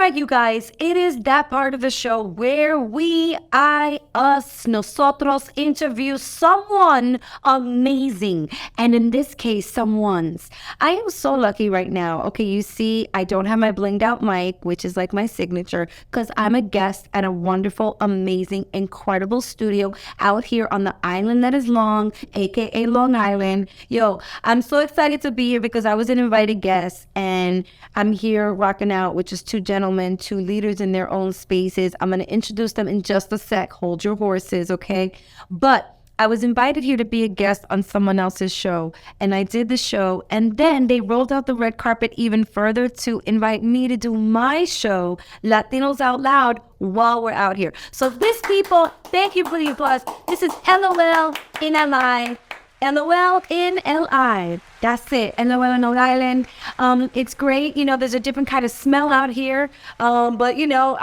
right, you guys, it is that part of the show where nosotros interview someone amazing. And in this case, someone's. I am so lucky right now. Okay, you see, I don't have my blinged out mic, which is like my signature, because I'm a guest at a wonderful, amazing, incredible studio out here on the island that is long, aka Long Island. Yo, I'm so excited to be here because I was an invited guest, and I'm here rocking out with just two gentlemen, two leaders in their own spaces. I'm going to introduce them in just a sec. Hold your horses, okay? But I was invited here to be a guest on someone else's show, and I did the show, and then they rolled out the red carpet even further to invite me to do my show, Latinos Out Loud, while we're out here. So this, people, thank you for the applause. This is LOL in LI. LOL in LI. That's it. LOL in Long Island. It's great. You know, there's a different kind of smell out here. But you know,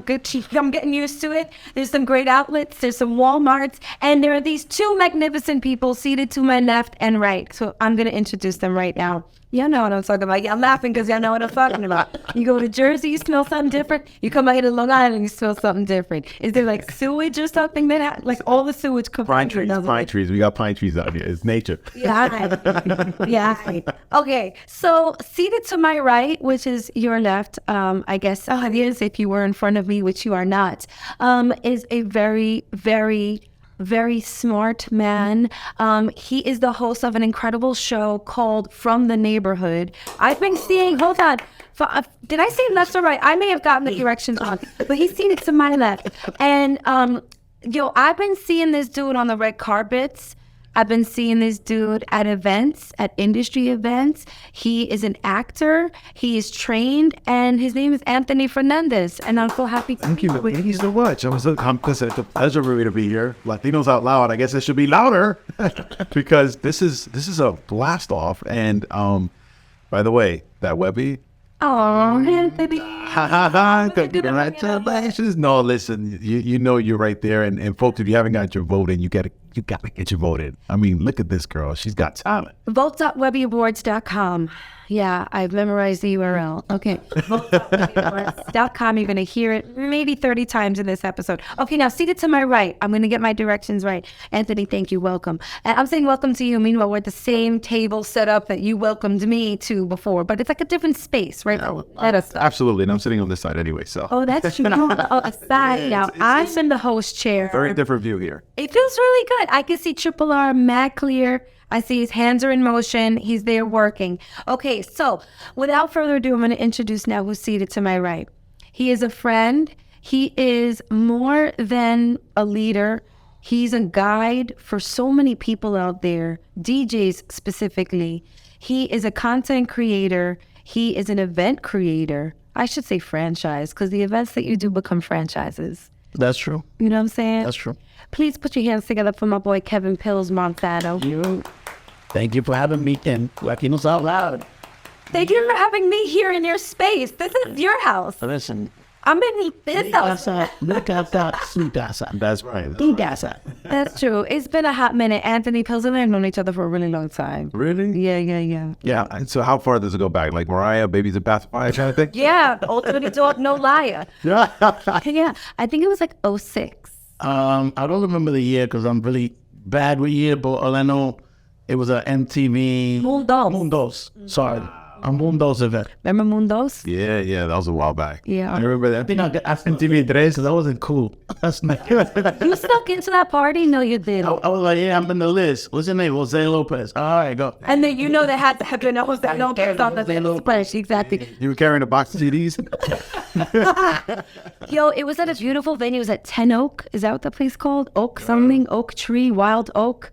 good. I'm getting used to it. There's some great outlets. There's some Walmarts, and there are these two magnificent people seated to my left and right. So I'm gonna introduce them right now. Y'all know what I'm talking about. Yeah, I'm laughing because y'all know what I'm talking about. You go to Jersey, you smell something different. You come out here to Long Island, you smell something different. Is there like sewage or something that like all the sewage comes pine trees. We got pine trees out here. It's nature. Yeah. Yeah. Okay. So seated to my right, which is your left, I guess it is if you were in front of me, which you are not, is a very, very, very smart man. He is the host of an incredible show called From the Neighborhood. I've been seeing, hold on, did I say left or right? I may have gotten the directions wrong, but he's seen it to my left. And I've been seeing this dude on the red carpets. I've been seeing this dude at events, at industry events. He is an actor. He is trained, and his name is Anthony Fernandez. And I'm so happy to Thank you so much. It's a pleasure for me to be here. Latinos Out Loud. I guess it should be louder because this is a blast off. And by the way, that Webby. Oh, Anthony. Congratulations. No, listen, you know you're right there. And folks, if you haven't got your vote in, you gotta get your vote in. I mean, look at this girl. She's got talent. Vote.webbyawards.com. Yeah, I've memorized the URL. Okay. Vote.webbyawards.com. You're going to hear it maybe 30 times in this episode. Okay, now seated to my right. I'm going to get my directions right. Anthony, thank you. Welcome. And I'm saying welcome to you. Meanwhile, we're at the same table set up that you welcomed me to before, but it's like a different space, right? Absolutely. And I'm sitting on this side anyway, so. Oh, that's true. Aside now. I'm in the host chair. Very different view here. It feels really good. I can see Triple R, mad clear. I see his hands are in motion. He's there working. Okay, so without further ado, I'm going to introduce now who's seated to my right. He is a friend. He is more than a leader. He's a guide for so many people out there, DJs specifically. He is a content creator. He is an event creator. I should say franchise, because the events that you do become franchises. That's true. You know what I'm saying? That's true. Please put your hands together for my boy Kevin Pills Monsanto. Thank you for having me in Latinos Out Loud. Thank you for having me here in your space. This is your house. Listen. I'm in this house. That's right. That's true. It's been a hot minute. Anthony Pills and I have known each other for a really long time. Really? Yeah. Yeah. And so how far does it go back? Like Mariah, Baby's a Pacifier kind of thing? Yeah. Old Dirty Dog, no liar. Yeah. I think it was like 06. I don't remember the year because I'm really bad with year, but all I know, it was an MTV. Mundos. Sorry. A Mundos event. Remember Mundos? Yeah, that was a while back. Yeah. I remember that. I think I got MTV 3, so that wasn't cool. That's not You snuck into that party? No, you didn't. I was like, yeah, I'm in the list. What's your name? Jose Lopez. All right, go. And then you know they had to have been Jose Lopez on the splash. Exactly. You were carrying a box of CDs? Yo, it was at a beautiful venue. It was at 10 Oak. Is that what the place called? Oak something? Oak Tree, Wild Oak?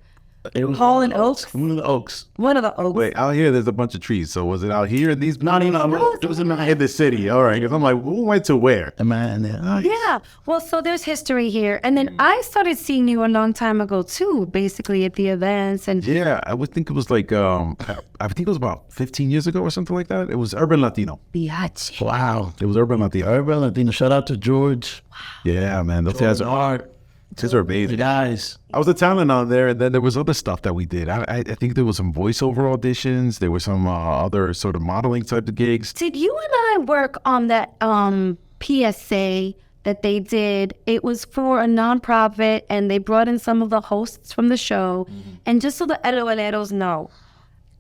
It was Hall and Oaks? One of the Oaks. One of the Oaks. Wait, out here there's a bunch of trees. So was it out here in these? No. It was in the city. All right. Because I'm like, who went to where? Man, yeah. Well, so there's history here. And then I started seeing you a long time ago, too, basically at the events. And yeah, I would think it was like, I think it was about 15 years ago or something like that. It was Urban Latino. Biatch. Wow. It was Urban Latino. Urban Latino. Shout out to George. Yeah, man. Those guys are hard. These are amazing. Guys. I was a talent on there, and then there was other stuff that we did. I think there was some voiceover auditions. There were some other sort of modeling type of gigs. Did you and I work on that PSA that they did? It was for a nonprofit, and they brought in some of the hosts from the show. And just so the LOLeros know,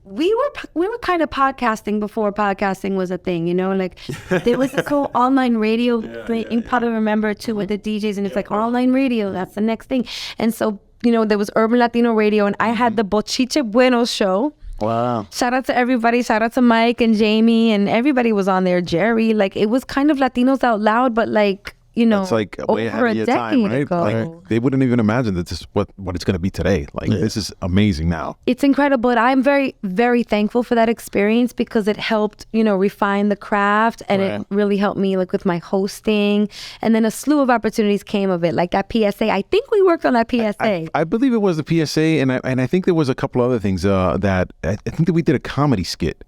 we were kind of podcasting before podcasting was a thing, you know, like there was this whole online radio thing. You probably remember too with the DJs, and it's like online radio, that's the next thing. And so, you know, there was Urban Latino Radio, and I had the Bochiche Bueno show. Wow. Shout out to everybody. Shout out to Mike and Jamie, and everybody was on there. Jerry, like it was kind of Latinos Out Loud, but like, you know, It's like way ahead of your time, right? ago. Like they wouldn't even imagine that this is what it's going to be today. Like this is amazing now. It's incredible. And I'm very, very thankful for that experience because it helped, you know, refine the craft, and it really helped me like with my hosting. And then a slew of opportunities came of it, like that PSA. I think we worked on that PSA. I believe it was the PSA, and I think there was a couple other things that I think that we did a comedy skit.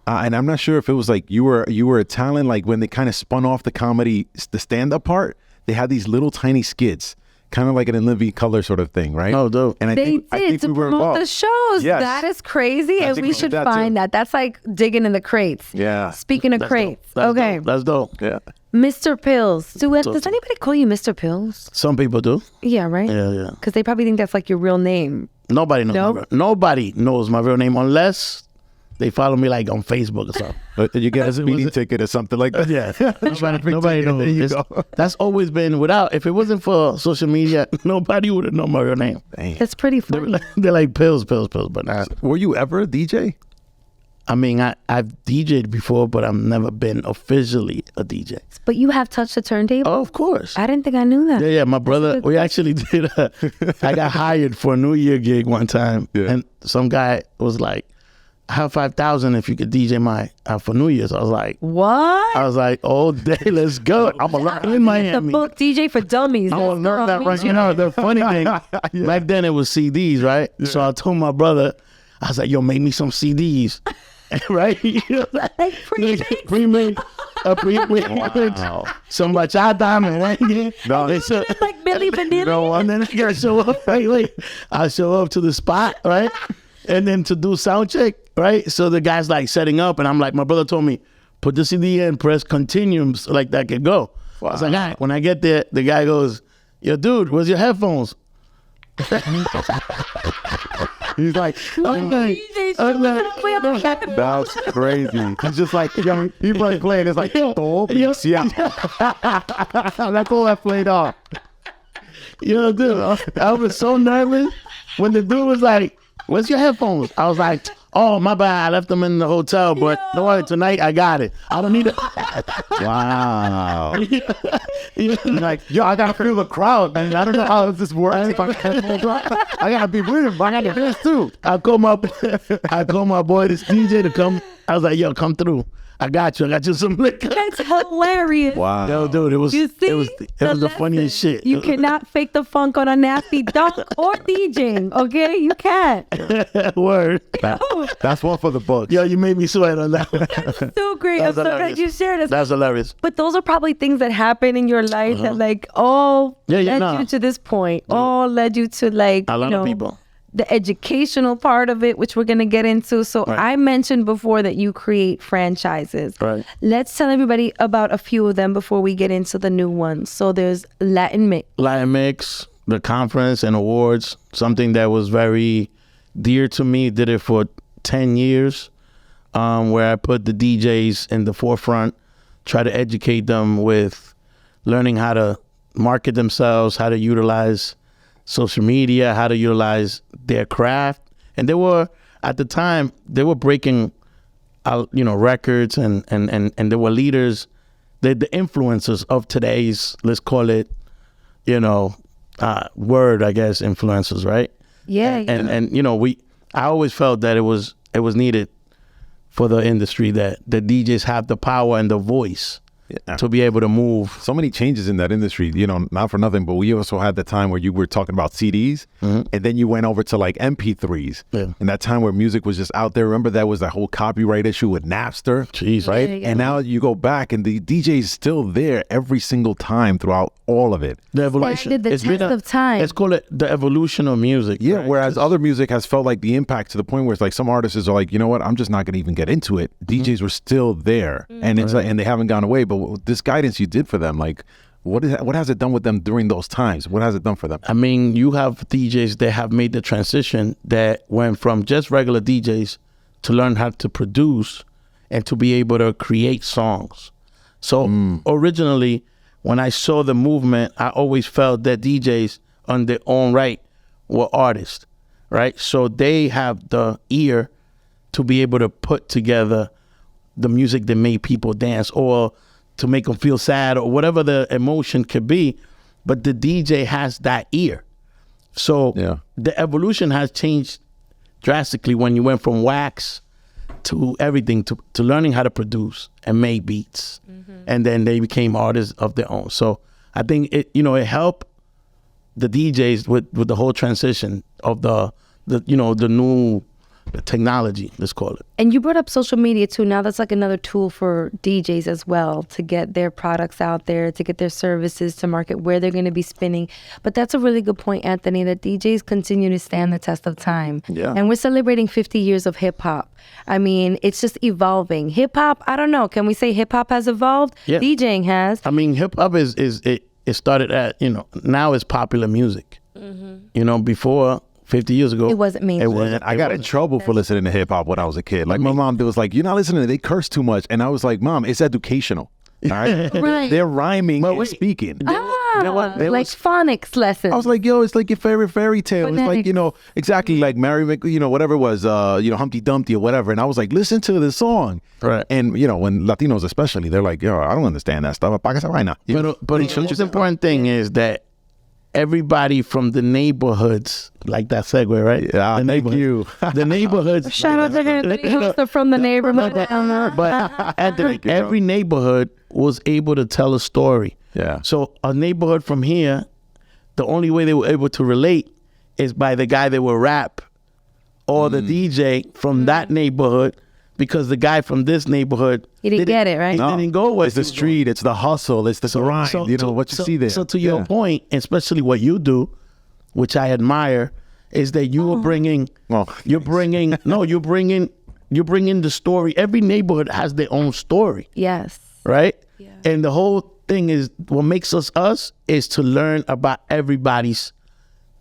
And I'm not sure if it was like you were a talent, like when they kind of spun off the comedy, the stand-up part, they had these little tiny skits, kind of like an In Living Color sort of thing, right? Oh, dope. And I They think did to we were promote involved. the shows. Yes. That is crazy, I and think we we should did that, find too. that. That's like digging in the crates. Yeah. Speaking of crates, That's okay, dope. That's dope. Yeah. Mr. Pills. Does anybody call you Mr. Pills? Some people do. Yeah, right. Yeah. Because they probably think that's like your real name. Nobody knows. Nope. Nobody knows my real name unless they follow me like on Facebook or something. But you get a speeding ticket or something like that. Yeah. Nobody knows. There you It's- go. That's always been without. If it wasn't for social media, nobody would have known my real name. That's pretty funny. They're like pills, but nah. Were you ever a DJ? I mean, I've DJ'd before, but I've never been officially a DJ. But you have touched the turntable? Oh, of course. I didn't think I knew that. Yeah, my brother, we actually did I got hired for a New Year gig one time, and some guy was like, I have 5,000 if you could DJ my for New Year's. I was like, What? all day, let's go. I'm gonna learn in The Miami. book DJ for Dummies. I'm gonna learn that right. You know, the funny thing, back then it was CDs, right? So I told my brother, I was like, yo, make me some CDs. Right? Like Pre-made. Some bachata, man. Right? No, It's a- like Milli Vanilli. and then I gotta show up. Wait. I show up to the spot, right? And then to do sound check, right? So the guy's like setting up, and I'm like, my brother told me, put the CD in, press continue, so like that could go. I was like, all right. When I get there, the guy goes, yo, dude, where's your headphones? He's like, that's crazy. He's just like, yo, he was playing. It's like, oh, yeah. That's all that played off. Yo, dude, I was so nervous when the dude was like, where's your headphones? I was like, oh, my bad. I left them in the hotel, but don't worry, tonight I got it. I don't need it. Wow. You're like, yo, I gotta feel the crowd, man. I don't know how this works. I gotta be with him, but I gotta dance too. I called my boy, this DJ, to come. I was like, yo, come through. I got you some liquor. That's hilarious. Wow. Yo, dude, it was You see, it was the funniest shit. You cannot fake the funk on a nasty dunk or DJing, okay? You can't. Word. That's one for the books. Yo, you made me sweat on that one. So great. I'm That's so glad hilarious. you shared this. That's hilarious. But those are probably things that happen in your life that like all led you to this point. All led you to like, A lot you know, of people. the educational part of it, which we're going to get into. So I mentioned before that you create franchises. Right. Let's tell everybody about a few of them before we get into the new ones. So there's Latin Mixx. Latin Mixx, the conference and awards, something that was very dear to me. Did it for 10 years, where I put the DJs in the forefront, try to educate them with learning how to market themselves, how to utilize social media, how to utilize their craft. And they were, at the time, they were breaking records and they were leaders, the influencers of today's, let's call it, word, I guess, influencers, right? Yeah. And I always felt that it was needed for the industry that the DJs have the power and the voice to be able to move. So many changes in that industry, you know, not for nothing, but we also had the time where you were talking about CDs and then you went over to like MP3s. Yeah. And that time where music was just out there. Remember that was that whole copyright issue with Napster? Jeez. Right? Yeah. And now you go back and the DJ is still there every single time throughout all of it. The evolution. Did the It's been test of time. Let's call it the evolution of music. Yeah, right? whereas other music has felt like the impact to the point where it's like some artists are like, you know what, I'm just not going to even get into it. DJs were still there and it's like, and they haven't gone away. But this guidance you did for them, like what has it done with them during those times? What has it done for them? I mean, you have DJs that have made the transition that went from just regular DJs to learn how to produce and to be able to create songs. So originally, when I saw the movement, I always felt that DJs on their own right were artists, right? So they have the ear to be able to put together the music that made people dance or to make them feel sad or whatever the emotion could be. But the DJ has that ear. So the evolution has changed drastically when you went from wax to everything, to learning how to produce and make beats. And then they became artists of their own. So I think it helped the DJs with the whole transition of the new technology, let's call it. And you brought up social media too. Now that's like another tool for DJs as well to get their products out there, to get their services to market where they're going to be spinning. But that's a really good point, Anthony, that DJs continue to stand the test of time. Yeah. And we're celebrating 50 years of hip hop. I mean, it's just evolving. Hip hop, I don't know. Can we say hip hop has evolved? Yeah. DJing has. I mean, hip hop it started at, now it's popular music. Before 50 years ago, It wasn't mainstream. It wasn't. I got in trouble for listening to hip hop when I was a kid. Like my mom was like, "You're not listening. They curse too much." And I was like, "Mom, it's educational. All right, Right. They're rhyming and wait. speaking." Like phonics lessons. I was like, "Yo, it's like your favorite fairy tale. It's like Phonetics. exactly like Mary, whatever it was, Humpty Dumpty or whatever." And I was like, "Listen to the song." Right. And when Latinos especially, they're like, "Yo, I don't understand that stuff. Apaga esa vaina." But the most important thing is that everybody from the neighborhoods, like that segue, right? Yeah, the thank you. The neighborhoods. Shout out to Anthony Hoster from the neighborhood. But every neighborhood was able to tell a story. Yeah. So a neighborhood from here, the only way they were able to relate is by the guy that would rap or the DJ from that neighborhood, because the guy from this neighborhood, He didn't get it, right? He didn't go with It's the street. It's the hustle. It's the grind. What you see there. So to your point, especially what you do, which I admire, is that you are bringing. Well, you're bringing the story. Every neighborhood has their own story, Yes. right? Yeah. And the whole thing is, what makes us is to learn about everybody's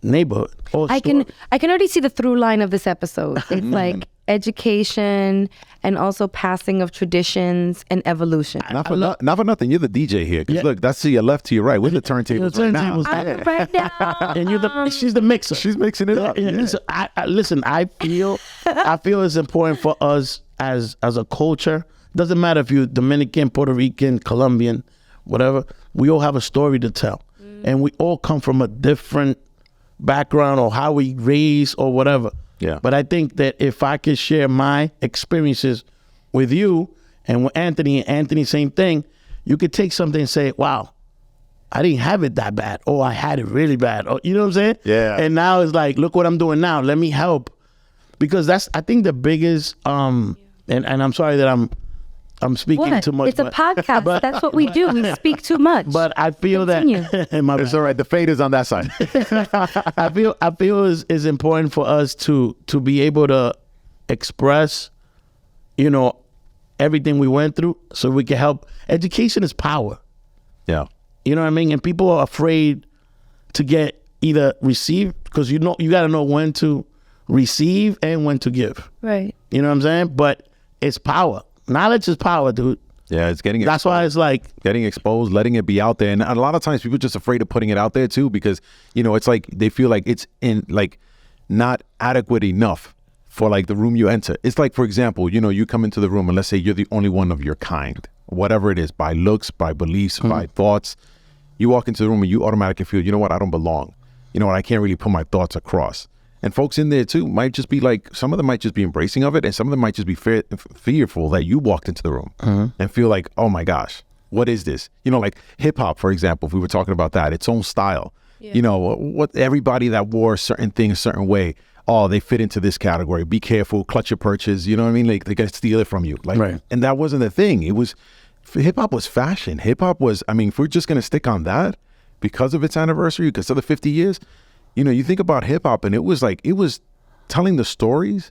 neighborhood. I can already see the through line of this episode. It's like education and also passing of traditions and evolution. Not for nothing. You're the DJ here. 'Cause look, that's to your left, to your right. We're the turntables right now. I'm right now. And she's the mixer. She's mixing it up. Yeah. So listen. I feel it's important for us as a culture. Doesn't matter if you're Dominican, Puerto Rican, Colombian, whatever. We all have a story to tell, and we all come from a different background or how we raised or whatever. Yeah. But I think that if I could share my experiences with you and with Anthony, same thing, you could take something and say, wow, I didn't have it that bad, or I had it really bad, or you know what I'm saying? Yeah. And now it's like, look what I'm doing now. Let me help. Because that's, I think, the biggest, and I'm sorry that I'm speaking What? too much. It's a podcast. That's what we do. We speak too much. But I feel Continue. that It's all right. The fade is on that side. I feel is important for us to be able to express, everything we went through, so we can help. Education is power. Yeah. You know what I mean? And people are afraid to get either receive, because you got to know when to receive and when to give. right. You know what I'm saying? But it's power. Knowledge is power, dude. Yeah, it's getting That's why it's like, getting exposed, letting it be out there. And a lot of times people are just afraid of putting it out there too, because, it's like they feel like it's not adequate enough for like the room you enter. It's like, for example, you come into the room and let's say you're the only one of your kind, whatever it is, by looks, by beliefs, by thoughts. You walk into the room and you automatically feel, you know what, I don't belong. You know what, I can't really put my thoughts across. And folks in there too might just be like, some of them might just be embracing of it, and some of them might just be fearful that you walked into the room and feel like, oh my gosh, what is this? You know, like hip hop, for example, if we were talking about that, its own style. You know, what everybody that wore a certain thing a certain way, oh, they fit into this category. Be careful, clutch your purchase. You know what I mean? Like they can steal it from you. Like, Right. And that wasn't the thing. It was hip hop was fashion. Hip hop was. I mean, if we're just gonna stick on that because of its anniversary, because of the 50 years, you know, you think about hip hop, and it was telling the stories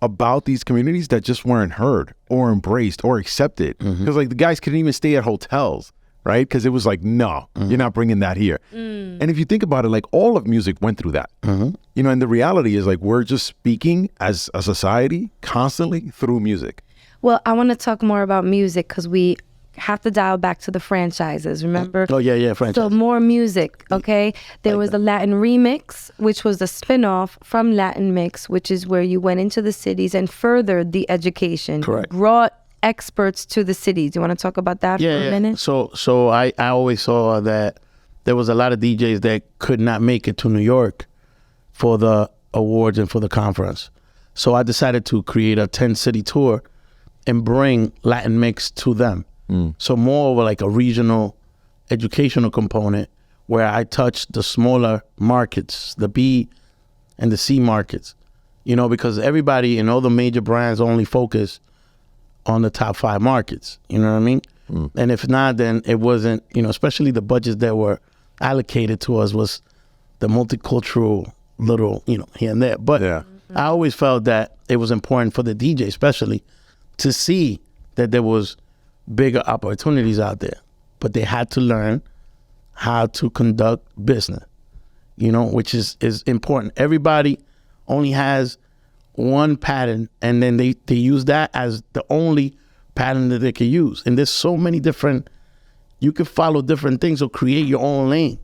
about these communities that just weren't heard or embraced or accepted. Because like the guys couldn't even stay at hotels, right? Because it was like, no, you're not bringing that here. And if you think about it, like all of music went through that. You know, and the reality is like we're just speaking as a society constantly through music. Well, I want to talk more about music because we have to dial back to the franchises, remember? Oh, yeah, franchise. So more music, okay? There was the Latin Remix, which was the spin-off from Latin Mix, which is where you went into the cities and furthered the education. Correct. Brought experts to the cities. Do you want to talk about that for a minute? So I always saw that there was a lot of DJs that could not make it to New York for the awards and for the conference. So I decided to create a 10-city tour and bring Latin Mix to them. So more of like a regional educational component where I touch the smaller markets, the B and the C markets, you know, because everybody and all the major brands only focus on the top 5 markets, you know what I mean? And if not, then it wasn't, you know, especially the budgets that were allocated to us was the multicultural little, you know, here and there. But I always felt that it was important for the DJ especially to see that there was bigger opportunities out there, but they had to learn how to conduct business, you know, which is important. Everybody only has one pattern, and then they use that as the only pattern that they can use. And there's so many different, you can follow different things or create your own lane.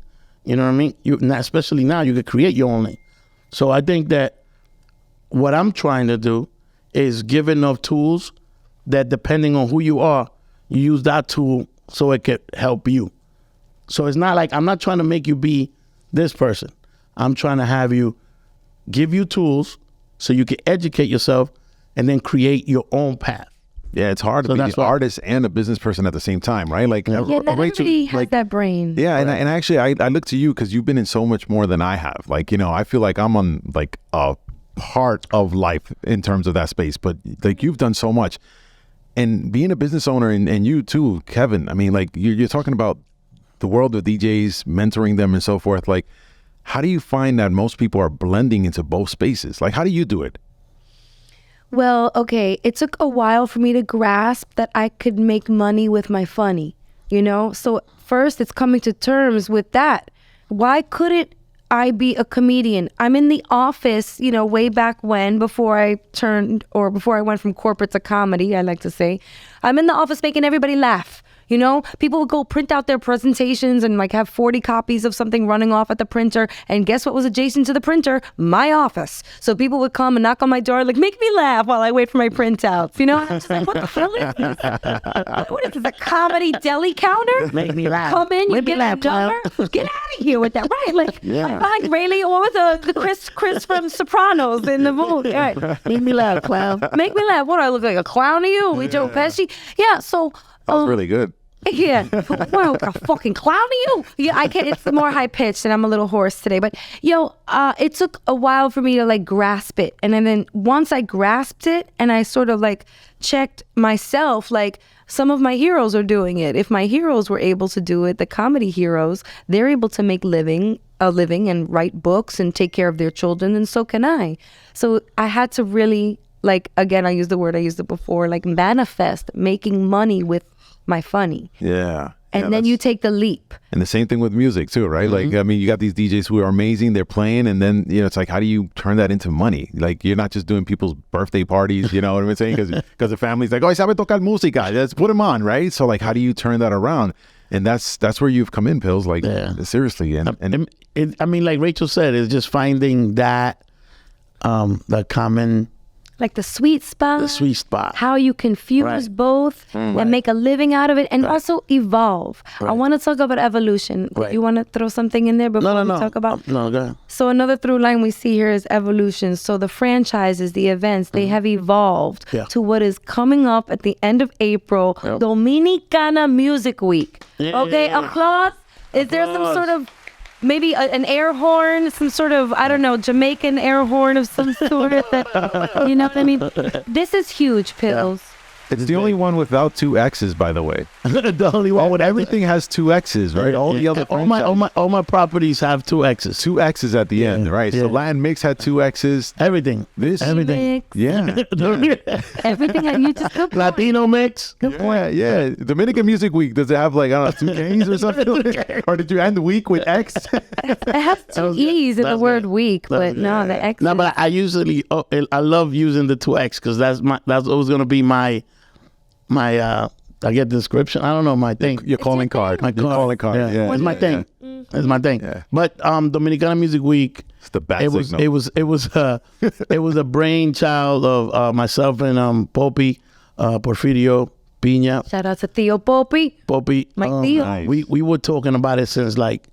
You know what I mean? Especially now, you can create your own lane. So I think that what I'm trying to do is give enough tools that depending on who you are, you use that tool so it could help you. So it's not like I'm not trying to make you be this person. I'm trying to have you give you tools so you can educate yourself and then create your own path. Yeah, it's hard to be an artist and a business person at the same time, right? Like, not everybody has that brain. Yeah, and actually, I look to you because you've been in so much more than I have. Like, you know, I feel like I'm on like a part of life in terms of that space, but like you've done so much. And being a business owner, and you too, Kevin, I mean, like you're talking about the world of DJs, mentoring them and so forth. Like, how do you find that most people are blending into both spaces? Like, how do you do it? Well, okay, it took a while for me to grasp that I could make money with my funny, you know? So first it's coming to terms with that. Why couldn't I be a comedian? I'm in the office, you know, way back when, before I went from corporate to comedy, I like to say. I'm in the office making everybody laugh. You know, people would go print out their presentations and like have 40 copies of something running off at the printer. And guess what was adjacent to the printer? My office. So people would come and knock on my door, like, make me laugh while I wait for my printouts. You know, I'm just like, what the hell is this? What is this, a comedy deli counter? Make me laugh. Come in, you Make me get laugh, a number. Get out of here with that. Right, like, like Ray Lee, what was the Chris from Sopranos in the movie? All right. Make me laugh, clown. Make me laugh. What, do I look like a clown to you? We Joe Pesci? Yeah, so... That was really good. Yeah, what, a fucking clown to you? Yeah, I can't. It's more high pitched, and I'm a little hoarse today. But it took a while for me to like grasp it, and then once I grasped it, and I sort of like checked myself, like some of my heroes are doing it. If my heroes were able to do it, the comedy heroes, they're able to make a living and write books and take care of their children, and so can I. So I had to really, like, again, I used the word, I used it before, like manifest making money with my funny. Yeah. And then you take the leap. And the same thing with music too, right? Like, I mean, you got these DJs who are amazing, they're playing, and then, you know, it's like, how do you turn that into money? Like, you're not just doing people's birthday parties, you know what I'm saying? Because the family's like, oh, sabe tocar música, let's put them on, right? So like, how do you turn that around? And that's where you've come in, Pills, like, seriously. I mean, like Rachel said, it's just finding that, the common like the sweet spot. The sweet spot. How you can fuse both and make a living out of it, and also evolve. I want to talk about evolution. You want to throw something in there before we talk about? No, go ahead. So another through line we see here is evolution. So the franchises, the events, they have evolved to what is coming up at the end of April, Dominicana Music Week. Okay, applause. Is there some sort of maybe an air horn, some sort of, I don't know, Jamaican air horn of some sort? That, you know what I mean? This is huge, Pills. It's the only one without two X's, by the way. The only one with everything has two X's, right? All the other all my proproperties have two X's. Two X's at the end, right? So Latin Mixx had two X's. Everything. Everything. Yeah. Everything. You just go. Latino Mixx. Yeah. Dominican Music Week, does it have like, I don't know, two K's or something? Or did you end the week with X? It has two E's in the word week, but no, the X. No, but I usually, I love using the two X because that's always going to be my I get the description. I don't know, my thing. Your calling card. My calling card. Yeah. It's my thing. It's my thing. Yeah. But Dominicana Music Week. It's the bat signal. It was a brainchild of myself and Poppy, Porfirio Piña. Shout out to Theo Poppy. My Theo. Nice. We were talking about it since like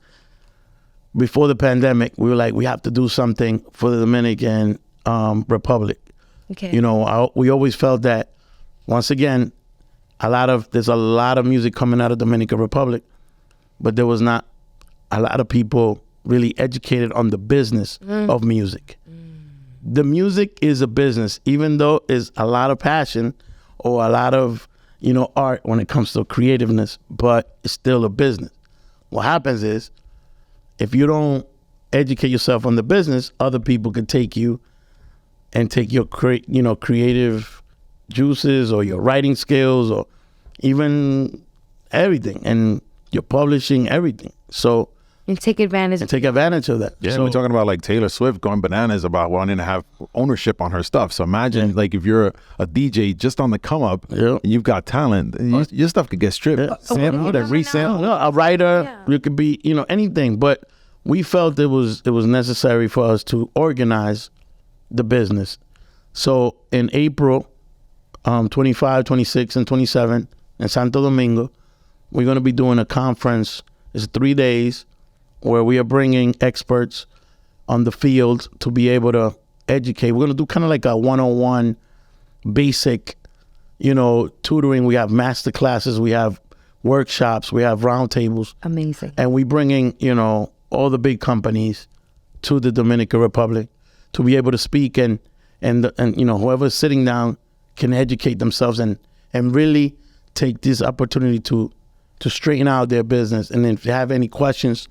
before the pandemic. We were like, we have to do something for the Dominican Republic. Okay. You know, we always felt that once again, there's a lot of music coming out of Dominican Republic, but there was not a lot of people really educated on the business of music. The music is a business, even though it's a lot of passion or a lot of, art when it comes to creativeness, but it's still a business. What happens is, if you don't educate yourself on the business, other people can take you and take your creative juices or your writing skills or even everything, and your publishing, everything. So and take advantage of that. Yeah, so, we're talking about like Taylor Swift going bananas about wanting to have ownership on her stuff. So imagine like if you're a DJ just on the come up and you've got talent, your stuff could get stripped, sampled and resampled. No, a writer, you could be, anything. But we felt it was necessary for us to organize the business. So in April 25, 26, and 27 in Santo Domingo, we're going to be doing a conference. It's 3 days where we are bringing experts on the field to be able to educate. We're going to do kind of like a one-on-one basic, tutoring. We have master classes, we have workshops, we have roundtables. Amazing. And we bringing, all the big companies to the Dominican Republic to be able to speak and whoever's sitting down can educate themselves and really take this opportunity to straighten out their business. And if they have any questions,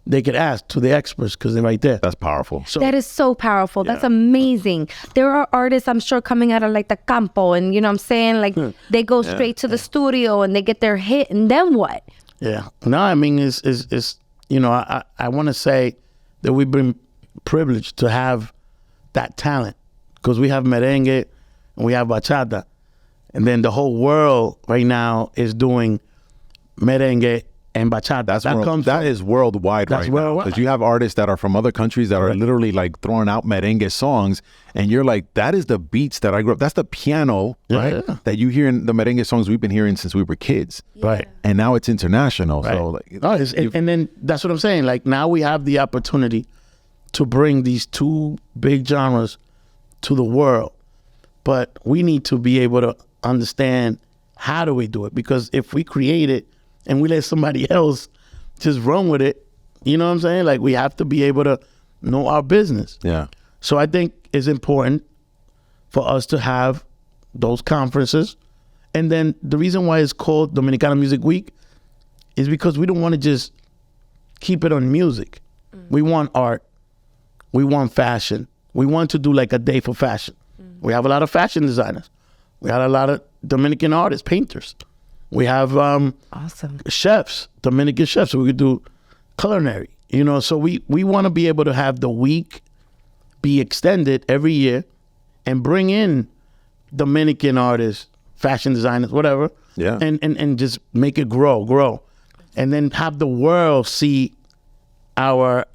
they could ask to the experts because they're right there. That's powerful. So, that is so powerful. That's amazing. There are artists, I'm sure, coming out of like the campo and, what I'm saying? Like they go straight to the studio and they get their hit, and then what? Yeah. No, I mean, it's I want to say that we've been privileged to have that talent because we have merengue and we have bachata. And then the whole world right now is doing merengue and bachata. That is worldwide right now. Because you have artists that are from other countries that are literally like throwing out merengue songs. And you're like, that is the beats that I grew up. That's the piano, right? Yeah. That you hear in the merengue songs we've been hearing since we were kids. Yeah. Right. And now it's international. Right. So like, and then that's what I'm saying. Like now we have the opportunity to bring these two big genres to the world. But we need to be able to understand how do we do it, because if we create it and we let somebody else just run with it, you know what I'm saying? Like we have to be able to know our business. Yeah. So I think it's important for us to have those conferences. And then the reason why it's called Dominicana Music Week is because we don't want to just keep it on music. We want art. We want fashion. We want to do like a day for fashion. We have a lot of fashion designers. We have a lot of Dominican artists, painters. We have awesome chefs, Dominican chefs. So we could do culinary, So we want to be able to have the week be extended every year and bring in Dominican artists, fashion designers, whatever. Yeah. And just make it grow. And then have the world see our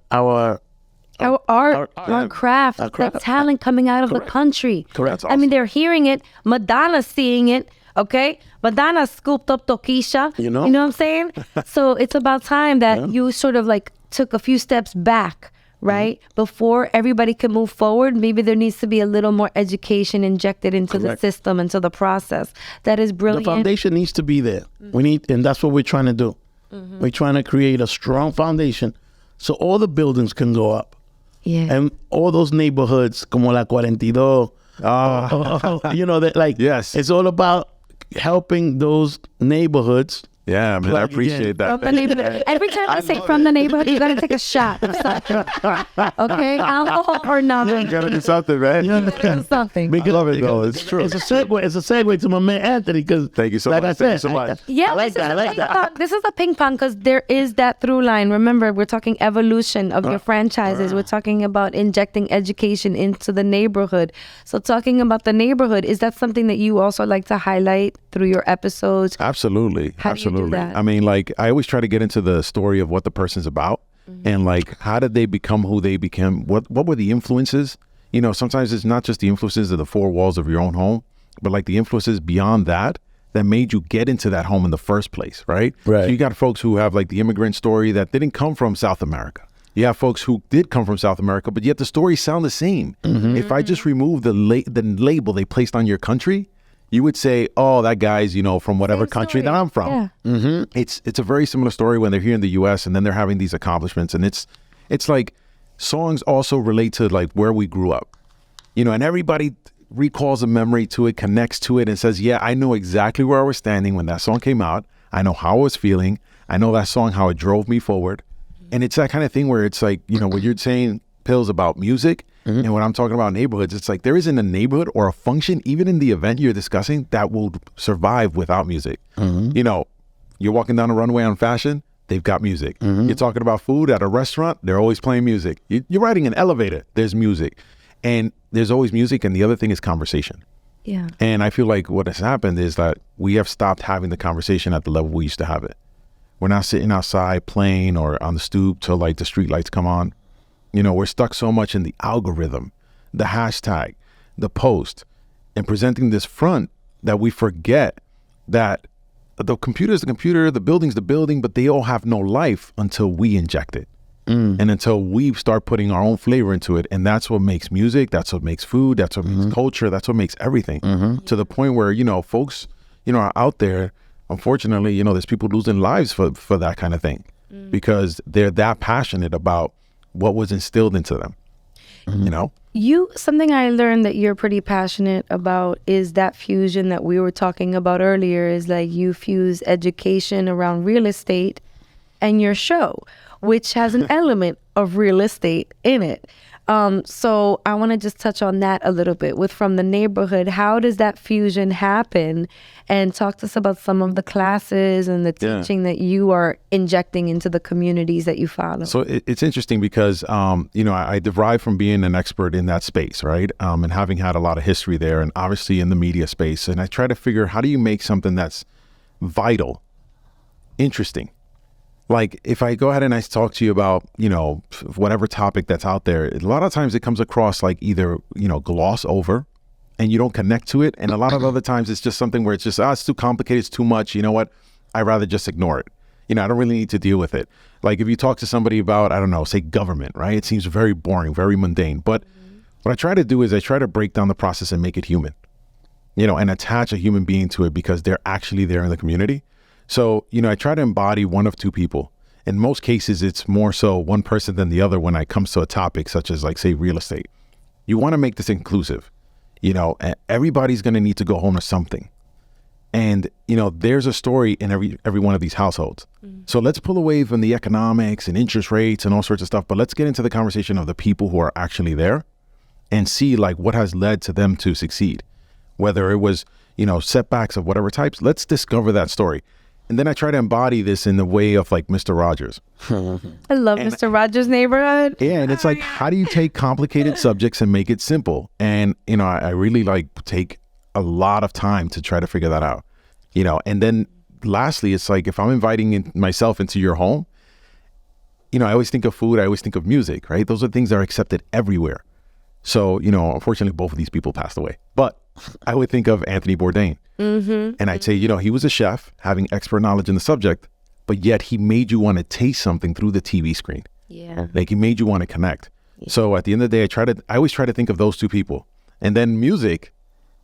Our art, Our- our craft, our craft. the talent coming out of the country. Correct. I mean, they're hearing it. Madonna's seeing it. Okay, Madonna scooped up Tokisha. You know? what I'm saying? So it's about time that you sort of like took a few steps back, right? Before everybody can move forward, maybe there needs to be a little more education injected into Correct. the system, into the process. That is The brilliant. foundation needs to be there. We need, and that's what we're trying to do. We're trying to create a strong foundation so all the buildings can go up. Yeah. And all those neighborhoods, como la 42, you know, that like, Yes. it's all about helping those neighborhoods. Yeah, man, I Plug appreciate From that. the neighborhood. Every time I say from the neighborhood, you gotta take a shot of something. Okay, alcohol or nothing. Gotta do something, man. Do something. I love it, though. It's true. It's a segue. It's a segue to my man Anthony. Because Thank you so like much. I Thank you said, so much. Yeah, I like that. I like that. This is a ping pong because there is that through line. Remember, we're talking evolution of your franchises. We're talking about injecting education into the neighborhood. So talking about the neighborhood, is that something that you also like to highlight through your episodes? Absolutely. How do you do Absolutely. that? I mean, like, I always try to get into the story of what the person's about and like how did they become who they became? What were the influences? You know, sometimes it's not just the influences of the four walls of your own home, but like the influences beyond that made you get into that home in the first place, right? Right. So you got folks who have like the immigrant story that didn't come from South America. You have folks who did come from South America, but yet the stories sound the same. If I just remove the label they placed on your country, you would say, oh, that guy's, you know, from whatever Same country story. that I'm from. Yeah. It's a very similar story when they're here in the U.S. and then they're having these accomplishments. And it's like songs also relate to like where we grew up, you know, and everybody recalls a memory to it, connects to it and says, yeah, I know exactly where I was standing when that song came out. I know how I was feeling. I know that song, how it drove me forward. And it's that kind of thing where it's like, you know, when you're saying Pills about music and when I'm talking about neighborhoods, it's like there isn't a neighborhood or a function, even in the event you're discussing, that will survive without music. You know, you're walking down a runway on fashion, they've got music. You're talking about food at a restaurant, they're always playing music. You're riding an elevator, there's music. And there's always music. And the other thing is conversation. Yeah. And I feel like what has happened is that we have stopped having the conversation at the level we used to have it. We're not sitting outside playing or on the stoop till like the street lights come on. You know, we're stuck so much in the algorithm, the hashtag, the post, and presenting this front that we forget that the computer is the computer, the building's the building, but they all have no life until we inject it. And until we start putting our own flavor into it. And that's what makes music. That's what makes food. That's what makes culture. That's what makes everything. To the point where, you know, folks, you know, are out there. Unfortunately, you know, there's people losing lives for that kind of thing because they're that passionate about what was instilled into them, you know? Something I learned that you're pretty passionate about is that fusion that we were talking about earlier, is like you fuse education around real estate and your show, which has an element of real estate in it. So I want to just touch on that a little bit with From the Neighborhood. How does that fusion happen? And talk to us about some of the classes and the teaching that you are injecting into the communities that you follow. So it's interesting because, you know, I derive from being an expert in that space, right? And having had a lot of history there and obviously in the media space. And I try to figure, how do you make something that's vital, interesting? Like if I go ahead and I talk to you about, you know, whatever topic that's out there, a lot of times it comes across like either, you know, gloss over and you don't connect to it. And a lot of other times it's just something where it's just, it's too complicated, it's too much. You know what? I'd rather just ignore it. You know, I don't really need to deal with it. Like if you talk to somebody about, I don't know, say government, right? It seems very boring, very mundane. But what I try to do is I try to break down the process and make it human, you know, and attach a human being to it because they're actually there in the community. So, you know, I try to embody one of two people. In most cases, it's more so one person than the other when it comes to a topic such as like, say, real estate. You want to make this inclusive, you know, and everybody's going to need to go home to something. And, you know, there's a story in every one of these households. So let's pull away from the economics and interest rates and all sorts of stuff. But let's get into the conversation of the people who are actually there and see like what has led to them to succeed, whether it was, you know, setbacks of whatever types. Let's discover that story. And then I try to embody this in the way of like Mr. Rogers. I love Mr. Rogers' Neighborhood. Yeah, and it's like, how do you take complicated subjects and make it simple? And, you know, I really like take a lot of time to try to figure that out, you know. And then lastly, it's like if I'm inviting myself into your home, I always think of food. I always think of music, right? Those are things that are accepted everywhere. So, unfortunately, both of these people passed away. But I would think of Anthony Bourdain. And I'd say, he was a chef having expert knowledge in the subject, but yet he made you want to taste something through the TV screen. Yeah. Like he made you want to connect. Yeah. So at the end of the day, I always try to think of those two people. And then music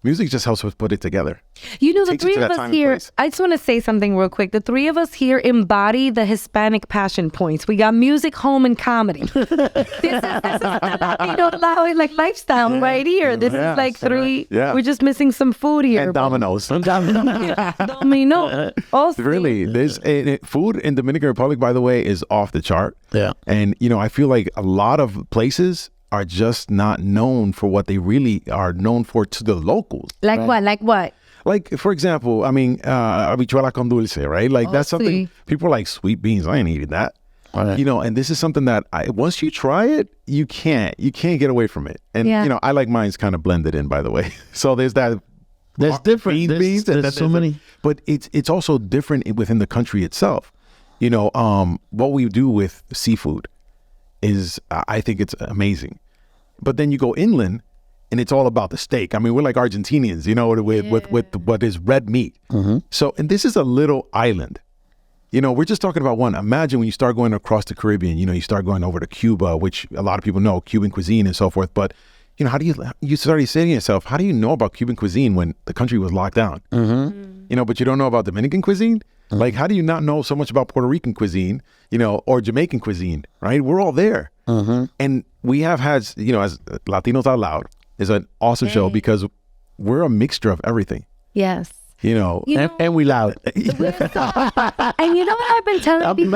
just helps us put it together. The three of us here, I just want to say something real quick. The three of us here embody the Hispanic passion points. We got music, home, and comedy. This is the Latino Loud lifestyle right here. This is like three. Yeah. We're just missing some food here. And Domino's. Domino. Also. Really, there's food in Dominican Republic, by the way, is off the chart. Yeah. And, I feel like a lot of places are just not known for what they really are known for to the locals. Like what? Like what? Like, for example, habichuela con dulce, right? Like that's something people are like, sweet beans. I ain't eating that. Right. And this is something that once you try it, you can't get away from it. And, I like mine's kind of blended in, by the way. So there's that. There's different beans. There's so many. But it's also different within the country itself. What we do with seafood is, I think it's amazing. But then you go inland, and it's all about the steak. I mean, we're like Argentinians, with what is red meat. Mm-hmm. So, and this is a little island. We're just talking about one. Imagine when you start going across the Caribbean, you start going over to Cuba, which a lot of people know, Cuban cuisine and so forth. But, how do you start saying to yourself, how do you know about Cuban cuisine when the country was locked down? Mm-hmm. But you don't know about Dominican cuisine? Mm-hmm. Like, how do you not know so much about Puerto Rican cuisine, or Jamaican cuisine, right? We're all there. Mm-hmm. And we have had, as Latinos Out Loud is an awesome show because we're a mixture of everything. Yes. And we loud. And you know what I've been telling people?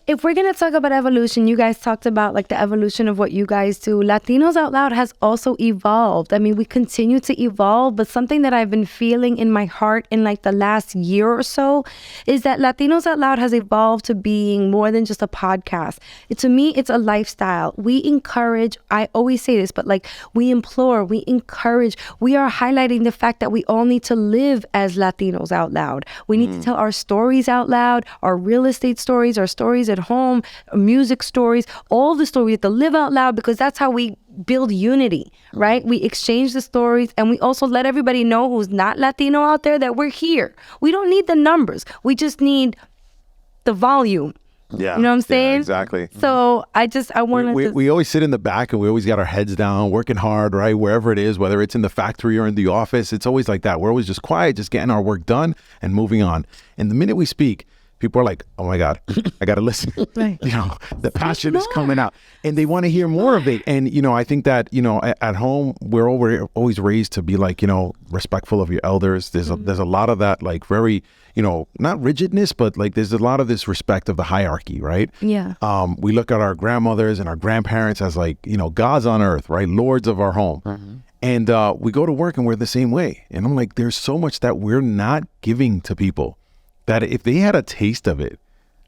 If we're going to talk about evolution, you guys talked about like the evolution of what you guys do. Latinos Out Loud has also evolved. I mean, we continue to evolve, but something that I've been feeling in my heart in like the last year or so is that Latinos Out Loud has evolved to being more than just a podcast. To me, it's a lifestyle. We encourage, I always say this, but like we implore, we encourage, we are highlighting the fact that we all need to live as Latinos out loud. We need to tell our stories out loud, our real estate stories, our stories at home, music stories, all the stories. We have to live out loud because that's how we build unity, right? We exchange the stories and we also let everybody know who's not Latino out there that we're here. We don't need the numbers. We just need the volume. Yeah. You know what I'm saying? Yeah, exactly. So I wanted to... We always sit in the back and we always got our heads down, working hard, right? Wherever it is, whether it's in the factory or in the office, it's always like that. We're always just quiet, just getting our work done and moving on. And the minute we speak, people are like, oh my God, I got to listen. Right. The passion is coming out and they want to hear more of it. And, I think that, at home, we're always raised to be like, respectful of your elders. There's a lot of that, like very, not rigidness, but like there's a lot of this respect of the hierarchy, right? Yeah. We look at our grandmothers and our grandparents as like, gods on earth, right? Lords of our home. Mm-hmm. And we go to work and we're the same way. And I'm like, there's so much that we're not giving to people that if they had a taste of it,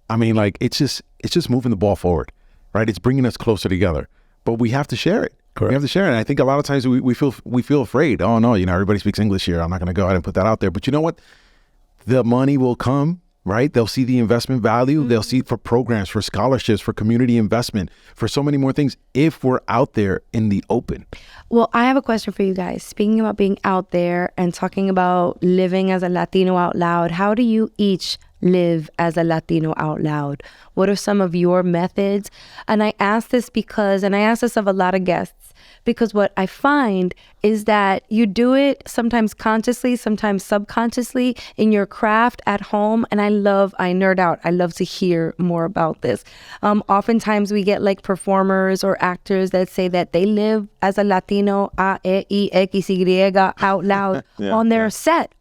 I mean, like it's just moving the ball forward, right? It's bringing us closer together, but we have to share it. Correct. We have to share it. And I think a lot of times we feel afraid. Oh no, everybody speaks English here. I'm not going to go ahead and put that out there. But you know what? The money will come, right? They'll see the investment value. Mm-hmm. They'll see it for programs, for scholarships, for community investment, for so many more things if we're out there in the open. Well, I have a question for you guys. Speaking about being out there and talking about living as a Latino out loud, how do you each live as a Latino out loud? What are some of your methods? And I ask this of a lot of guests, because what I find is that you do it sometimes consciously, sometimes subconsciously in your craft at home. And I nerd out. I love to hear more about this. Oftentimes we get like performers or actors that say that they live as a Latino, A-E-X-Y, out loud on their sets.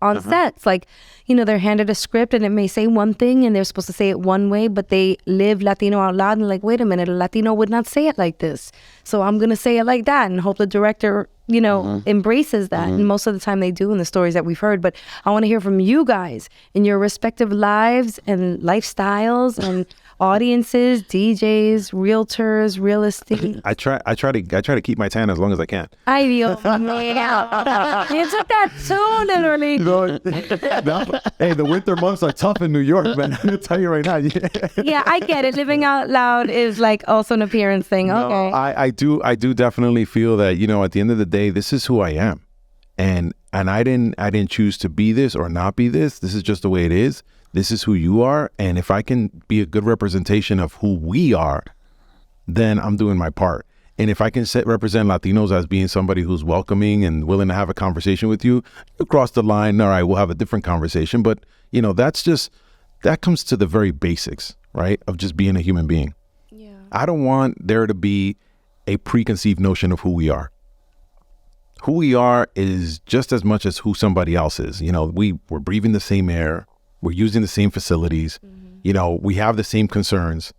Like, they're handed a script and it may say one thing and they're supposed to say it one way, but they live Latino out loud and like, wait a minute, a Latino would not say it like this. So I'm going to say it like that and hope the director embraces that. And most of the time they do in the stories that we've heard. But I want to hear from you guys in your respective lives and lifestyles and audiences, DJs, realtors, real estate. I try to keep my tan as long as I can. Ay, Dios mío. You took that too literally. Hey, the winter months are tough in New York, man. I'm gonna tell you right now. Yeah, I get it. Living out loud is like also an appearance thing. No, Okay. I do definitely feel that, at the end of the day, this is who I am. And I didn't choose to be this or not be this. This is just the way it is. This is who you are. And if I can be a good representation of who we are, then I'm doing my part. And if I can represent Latinos as being somebody who's welcoming and willing to have a conversation with you, across the line, all right, we'll have a different conversation. But, that comes to the very basics, right, of just being a human being. Yeah. I don't want there to be a preconceived notion of who we are. Who we are is just as much as who somebody else is. We're breathing the same air. We're using the same facilities. We have the same concerns.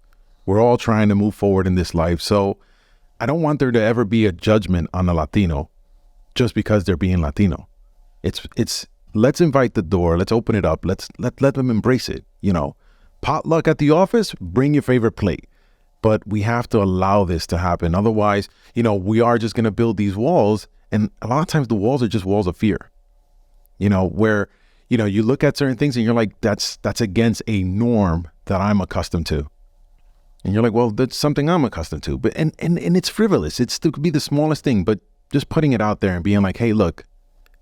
We're all trying to move forward in this life. So I don't want there to ever be a judgment on a Latino just because they're being Latino. It's let's invite the door. Let's open it up. Let them embrace it. Potluck at the office, bring your favorite plate. But we have to allow this to happen. Otherwise, we are just going to build these walls. And a lot of times the walls are just walls of fear, where you look at certain things and you're like, that's against a norm that I'm accustomed to. And you're like, well, that's something I'm accustomed to. But and it's frivolous. It could be the smallest thing, but just putting it out there and being like, hey, look,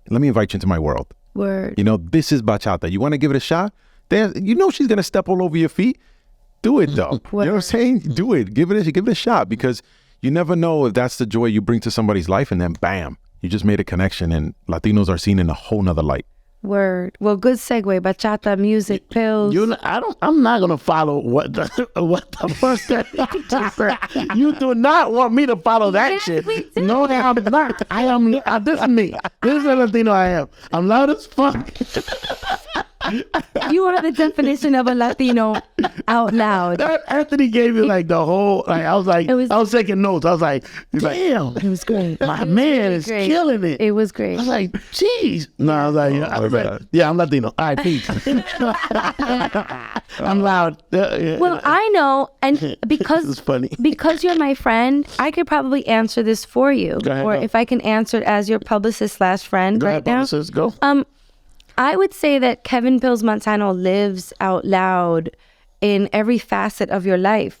let me invite you into my world. Word. This is bachata. You want to give it a shot? She's gonna step all over your feet. Do it though. You know what I'm saying? Do it. Give it a shot, because you never know if that's the joy you bring to somebody's life, and then bam, you just made a connection, and Latinos are seen in a whole nother light. Word. Well, good segue. Bachata, music, pills. I'm not gonna follow what the first that you just said. You do not want me to follow that Yes, shit. we do. No, I'm not. I am. This is me. This is a Latino I am. I'm loud as fuck. You are the definition of a Latino out loud. Anthony gave me like the whole. I was like, I was taking notes. I was like, damn, It was great. my man is great. killing it. It was great. I was like, jeez. No, I was like, yeah, I'm Latino. All right, peace. I'm loud. Well, I know, and because This is funny. because you're my friend, I could probably answer this for you, Go ahead, or go. if I can answer it as your publicist / friend Go right ahead, now. publicist, go. I would say that Kevin Pills Montano lives out loud in every facet of your life.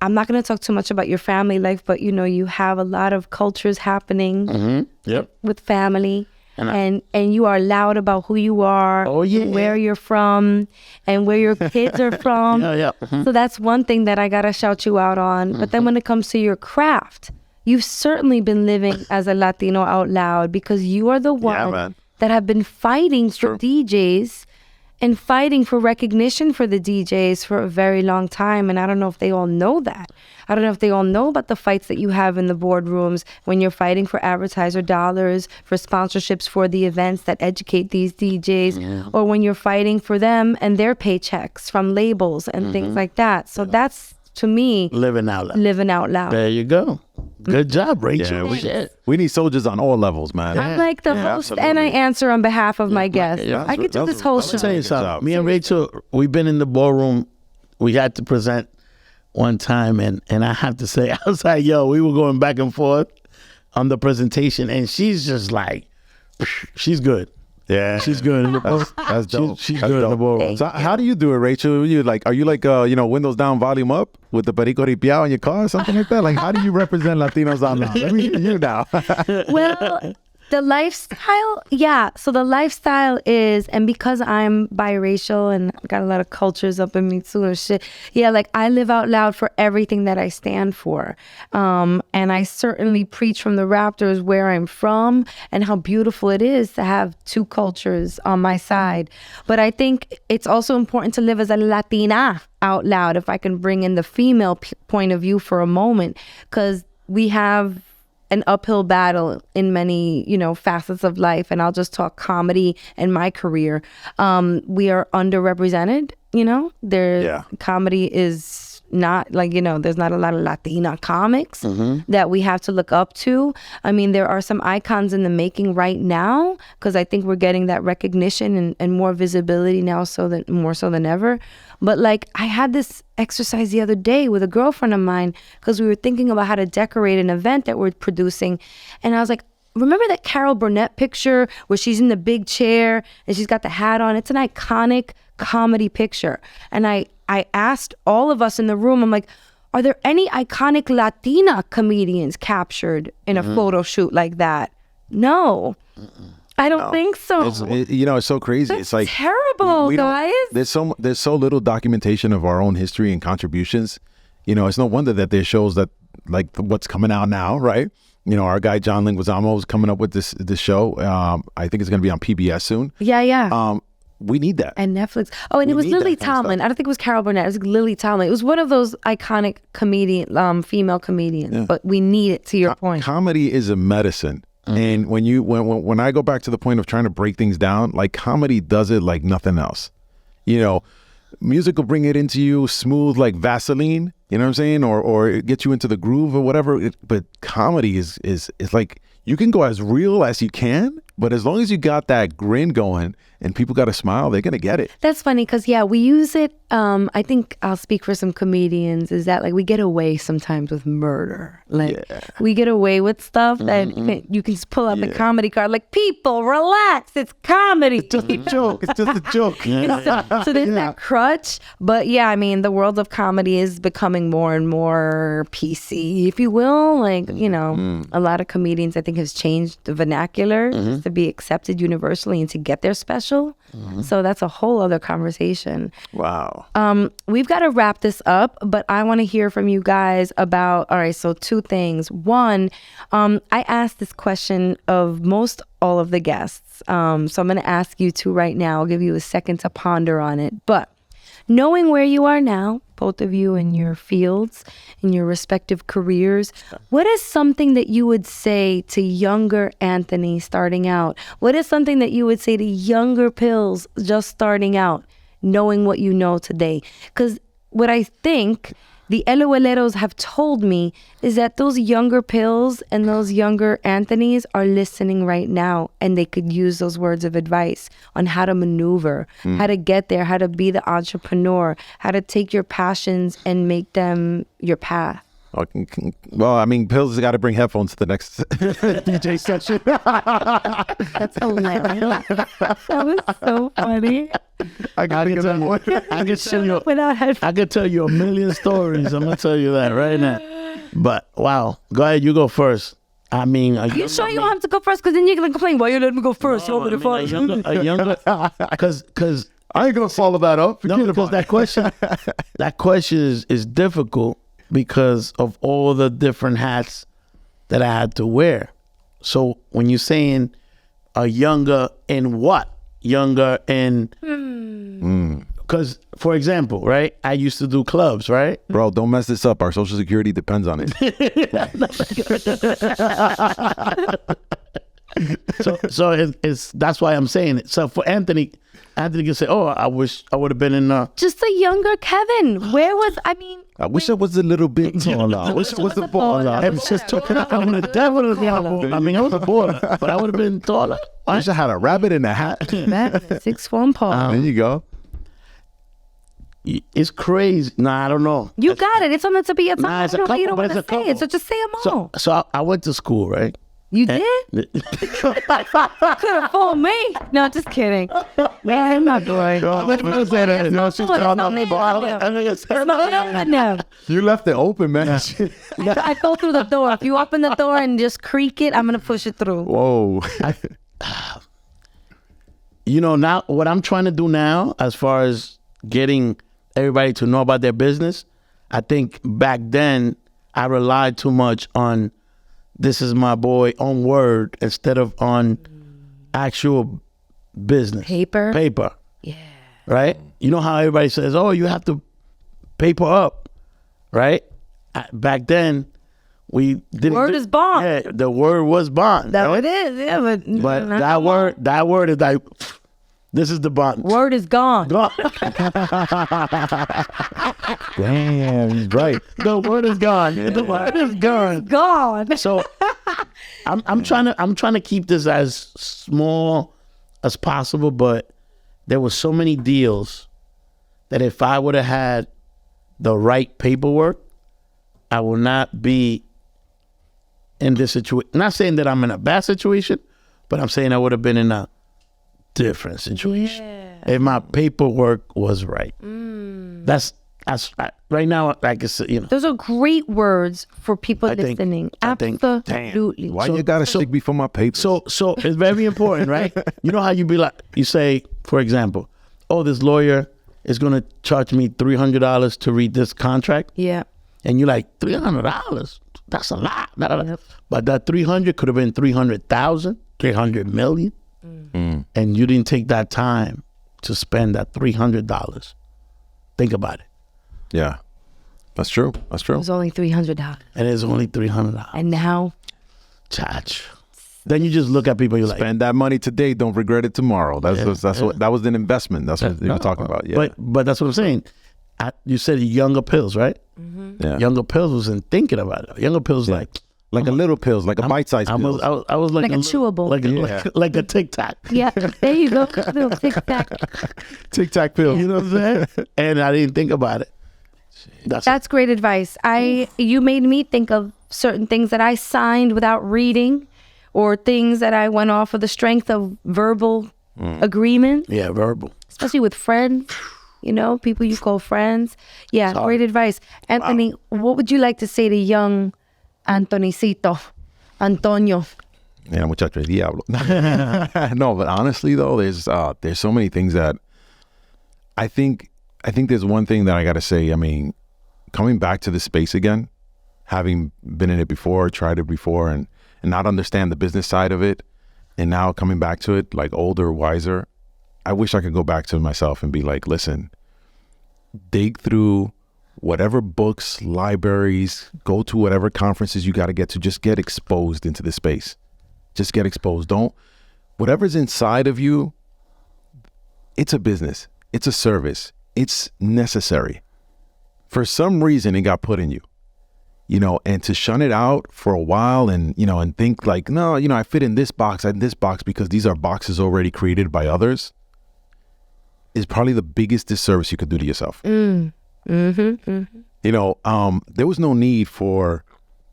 I'm not going to talk too much about your family life, but you have a lot of cultures happening Yep. with family. And And you are loud about who you are, Oh, yeah. where you're from, and where your kids are from. Yeah. So that's one thing that I gotta shout you out on. But then when it comes to your craft, you've certainly been living as a Latino out loud, because you are the one man. that have been fighting for DJs and fighting for recognition for the DJs for a very long time. And I don't know if they all know that. I don't know if they all know about the fights that you have in the boardrooms when you're fighting for advertiser dollars, for sponsorships for the events that educate these DJs, or when you're fighting for them and their paychecks from labels and things like that. So that's, to me, Living out loud. living out loud. There you go. Good job, Rachel. Yeah, we need soldiers on all levels, man. I'm like the host, and I answer on behalf of my guests. I could do this whole show. Tell you Good something. job. Me and Rachel, we've been in the ballroom. We had to present one time, and I have to say, I was like, yo, we were going back and forth on the presentation, and she's just like, she's good. Yeah, She's good in the ballroom. that's dope. She's That's good in the dope. ballroom. So how do you do it, Rachel? Are you like windows down, volume up with the perico ripiao in your car or something like that? Like, how do you represent Latinos out loud? Let me hear you now. Well, the lifestyle, yeah. So the lifestyle is, and because I'm biracial and got a lot of cultures up in me too and shit, yeah, like I live out loud for everything that I stand for. And I certainly preach from the rafters where I'm from and how beautiful it is to have two cultures on my side. But I think it's also important to live as a Latina out loud, if I can bring in the female point of view for a moment, because we have an uphill battle in many, facets of life. And I'll just talk comedy and my career. We are underrepresented, comedy is not like, there's not a lot of Latina comics that we have to look up to. I mean, there are some icons in the making right now, because I think we're getting that recognition and more visibility now, more so than ever. But like, I had this exercise the other day with a girlfriend of mine, because we were thinking about how to decorate an event that we're producing. And I was like, remember that Carol Burnett picture where she's in the big chair and she's got the hat on? It's an iconic comedy picture. And I asked all of us in the room, I'm like, are there any iconic Latina comedians captured in a photo shoot like that? No. I don't think so. It's so crazy. That's it's like terrible, guys. There's so little documentation of our own history and contributions. It's no wonder that there's shows that like what's coming out now, right? Our guy John Leguizamo is coming up with this show. I think it's going to be on PBS soon. Yeah. We need that. And Netflix. Oh, and it was Lily Tomlin. I don't think it was Carol Burnett. It was Lily Tomlin. It was one of those iconic female comedians. Yeah. But we need it, to your point. Comedy is a medicine. And when I go back to the point of trying to break things down, like comedy does it like nothing else. Music will bring it into you smooth like Vaseline, you know what I'm saying? Or it gets you into the groove or whatever. But comedy is like, you can go as real as you can, but as long as you got that grin going and people got a smile, they're going to get it. That's funny because, we use it. I think I'll speak for some comedians, is that like we get away sometimes with murder. Like we get away with stuff that you can just pull out the comedy card. Like, people, relax. It's comedy. It's just a joke. It's just a joke. So there's that crutch. But I mean, the world of comedy is becoming more and more PC, if you will. Like, a lot of comedians, I think, has changed the vernacular to be accepted universally and to get their special. So that's a whole other conversation. Wow. We've got to wrap this up, but I want to hear from you guys about, all right, so two things. One, I asked this question of most all of the guests. So I'm going to ask you two right now. I'll give you a second to ponder on it. But knowing where you are now, both of you in your fields, in your respective careers, what is something that you would say to younger Anthony starting out? What is something that you would say to younger Pills just starting out, knowing what you know today? Because what I think the LOLeros have told me is that those younger Pills and those younger Anthonys are listening right now, and they could use those words of advice on how to maneuver, how to get there, how to be the entrepreneur, how to take your passions and make them your path. Well, I mean, Pills has got to bring headphones to the next DJ session. That's hilarious. That was so funny. I could tell you a million stories. I'm gonna tell you that right now. But wow, go ahead. You go first. I mean, you sure you don't have to go first? Because then you're gonna complain. Why you let me go first? No, a younger, because I ain't gonna follow that up. Because that question is difficult because of all the different hats that I had to wear. So when you're saying a younger in what? Younger in... Because, for example, right? I used to do clubs, right? Bro, don't mess this up. Our Social Security depends on it. So it's that's why I'm saying it. So for Anthony can say, "Oh, I wish I would have been in." Just a younger Kevin. Where was I wish I was a little bit taller. I wish I was a baller. I was just talking about definitely. I mean, I was a baller, but I would have been taller. I wish I had a rabbit in a hat. 6'1" Paul. There you go. It's crazy. Nah, I don't know. You got it. It's on the tip of your tongue. Nah, it's a couple, you don't want to say it, so just say them all. So I went to school, right? You did? Could have fooled me. No, just kidding. Man, I'm not doing. No. You left it open, man. I go through the door. If you open the door and just creak it, I'm going to push it through. Whoa. Now what I'm trying to do now, as far as getting everybody to know about their business, I think back then I relied too much on this is my boy on word instead of on actual business. Paper. Yeah. Right? You know how everybody says, oh, you have to paper up, right? Back then, we didn't. Word is bond. Yeah, the word was bond. That's what it is. Yeah, but that word is like, This is the bond. Word is gone. Gone. Damn, he's right. The word is gone. The word is gone. Gone. So I'm trying to keep this as small as possible, but there were so many deals that if I would have had the right paperwork, I will not be in this situation. Not saying that I'm in a bad situation, but I'm saying I would have been in a different situation if my paperwork was right. That's right now. Like I said, Those are great words for people listening. Absolutely. Why you gotta stick before my papers? So it's very important, right? You know how you be like, you say, for example, oh, this lawyer is gonna charge me $300 to read this contract. Yeah. And you're like, $300? That's a lot. Yep. But that 300 could have been 300,000, 300 million. And you didn't take that time to spend that $300. Think about it. Yeah, that's true. That's true. It was only $300. And it's only $300. And now? Chach. Then you just look at people, you're like, spend that money today, don't regret it tomorrow. That's what that was an investment. That's what you were talking about. Yeah. But that's what I'm saying. You said younger pills, right? Yeah. Younger pills wasn't thinking about it. Younger pills like a little pills, like a bite-sized pill. I was like a chewable. Like a Tic Tac. Yeah, there you go. Little Tic Tac. Tic Tac pill. You know what I'm saying? And I didn't think about it. That's great advice. You made me think of certain things that I signed without reading, or things that I went off of the strength of verbal agreement. Yeah, verbal. Especially with friends. People you call friends. Yeah, great advice. Anthony, what would you like to say to young Antonicito, Antonio? Yeah, muchacho, diablo. No, but honestly though, there's so many things that I think there's one thing that I got to say. I mean, coming back to this space again, having been in it before, tried it before, and not understand the business side of it, and now coming back to it like older, wiser, I wish I could go back to myself and be like, listen, dig through whatever books, libraries, go to whatever conferences you got to get to, just get exposed into the space. Just get exposed. Whatever's inside of you, it's a business. It's a service. It's necessary. For some reason, it got put in you, and to shun it out for a while and think like, no, I fit in this box because these are boxes already created by others, is probably the biggest disservice you could do to yourself. There was no need for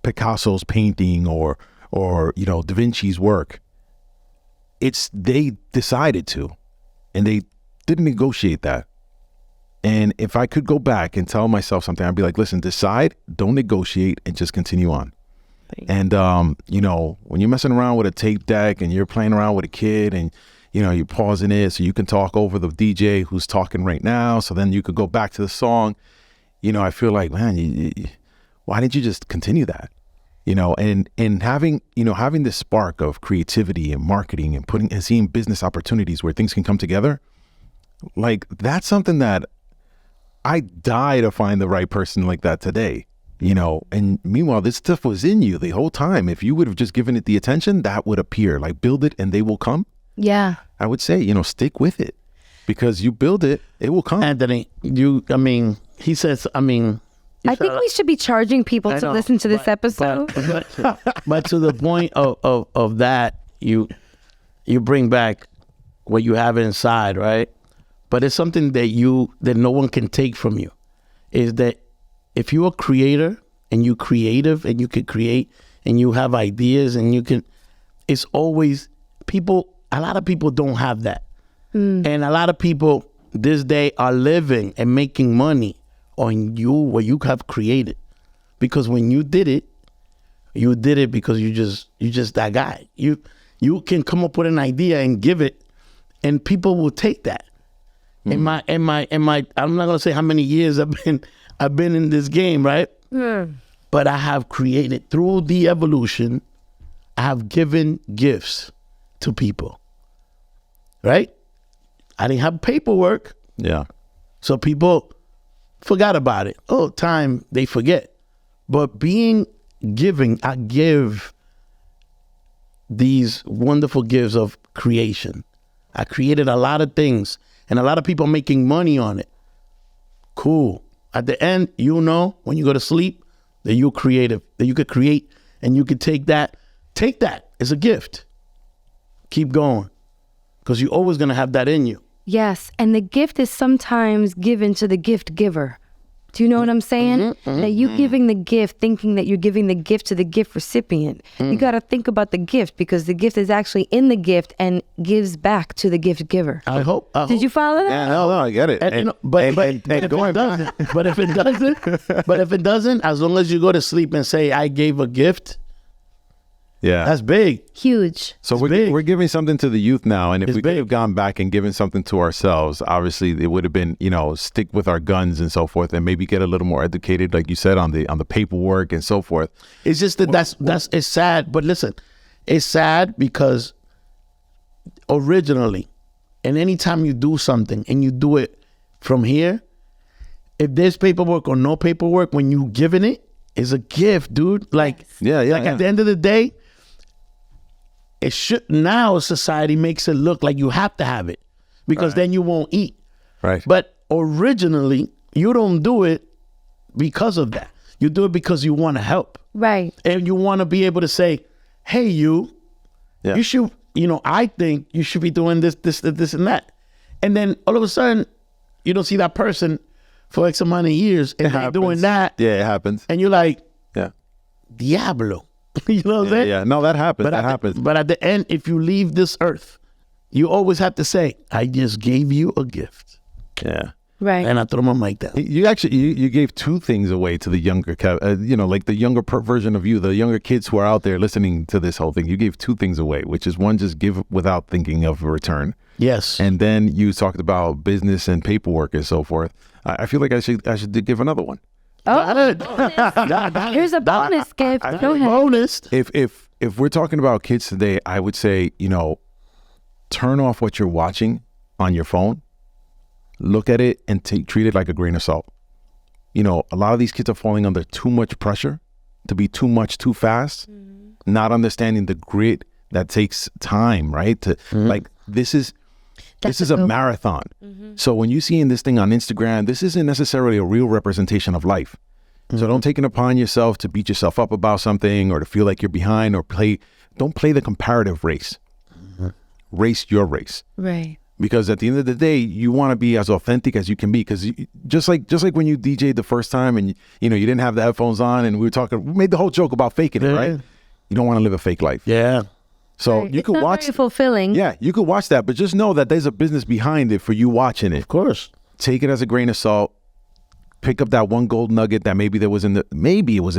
Picasso's painting or Da Vinci's work. They decided to, and they didn't negotiate that. And if I could go back and tell myself something, I'd be like, listen, decide, don't negotiate, and just continue on. And, when you're messing around with a tape deck and you're playing around with a kid and, you're pausing it so you can talk over the DJ who's talking right now, so then you could go back to the song, I feel like, man, why didn't you just continue that? And having this spark of creativity and marketing and seeing business opportunities where things can come together, like that's something that I die to find the right person like that today, and meanwhile, this stuff was in you the whole time. If you would have just given it the attention, that would appear. Like, build it and they will come. Yeah. I would say, stick with it, because you build it, it will come. Anthony, he says, I think we should be charging people to listen to this episode. But to the point of that, you bring back what you have inside, right? But it's something that no one can take from you. Is that if you're a creator and you're creative and you can create and you have ideas and it's always a lot of people don't have that. And a lot of people this day are living and making money on what you have created. Because when you did it because you just that guy. You can come up with an idea and give it, and people will take that. In my I'm not gonna say how many years I've been in this game, right? But I have created through the evolution. I have given gifts to people, right? I didn't have paperwork. Yeah. So people forgot about it. Oh, time, they forget. But giving, I give these wonderful gifts of creation. I created a lot of things, and a lot of people making money on it. Cool. At the end, you know, when you go to sleep, that you're creative, that you could create, and you could take that. Take that. It's a gift. Keep going, because you're always going to have that in you. Yes, and the gift is sometimes given to the gift giver. Do you know what I'm saying? That you giving the gift, thinking that you're giving the gift to the gift recipient. You got to think about the gift, because the gift is actually in the gift and gives back to the gift giver. I hope. Did you follow that? Yeah, no, I get it. And, you know, but if it doesn't, as long as you go to sleep and say, I gave a gift, yeah, that's big. Huge. So big. we're giving something to the youth now, and if It's we could big. have gone back and given something to ourselves, obviously it would have been, you know, stick with our guns and so forth, and maybe get a little more educated, like you said, on the paperwork and so forth. It's just that that's it's sad. But listen, it's sad because originally, and anytime you do something and you do it from here, if there's paperwork or no paperwork, when you giving it, it's a gift, dude. Like, Yeah. At the end of the day, it should, now society makes it look like you have to have it, because then you won't eat. Right. But originally, you don't do it because of that. You do it because you want to help. Right. And you want to be able to say, hey, you should, you know, I think you should be doing this, and that. And then all of a sudden, you don't see that person for X amount of years, and they're doing that. Yeah, it happens. And you're like, Yeah. Diablo. You know what I'm saying? Yeah. No, that happens. But at the end, if you leave this earth, you always have to say, I just gave you a gift. Yeah. Right. And I throw them like that. You actually you gave two things away to the younger, you know, like the younger version of you, the younger kids who are out there listening to this whole thing. You gave two things away, which is one, just give without thinking of a return. Yes. And then you talked about business and paperwork and so forth. I feel like I should give another one. Here's a bonus gift. Go ahead. Bonus. If we're talking about kids today, I would say, you know, turn off what you're watching on your phone, look at it and treat it like a grain of salt. You know, a lot of these kids are falling under too much pressure to be too much too fast, not understanding the grit that takes time, right? To like, this is a marathon. So when you see this thing on Instagram, this isn't necessarily a real representation of life. So don't take it upon yourself to beat yourself up about something or to feel like you're behind, or don't play the comparative race. Race your race. Right. Because at the end of the day, you want to be as authentic as you can be. Because just like when you DJ'd the first time and you didn't have the headphones on, and we made the whole joke about faking it, right? You don't want to live a fake life. Yeah. So Right. you It's could not watch. very fulfilling. Yeah, you could watch that, but just know that there's a business behind it for you watching it. Of course. Take it as a grain of salt. Pick up that one gold nugget that maybe it was in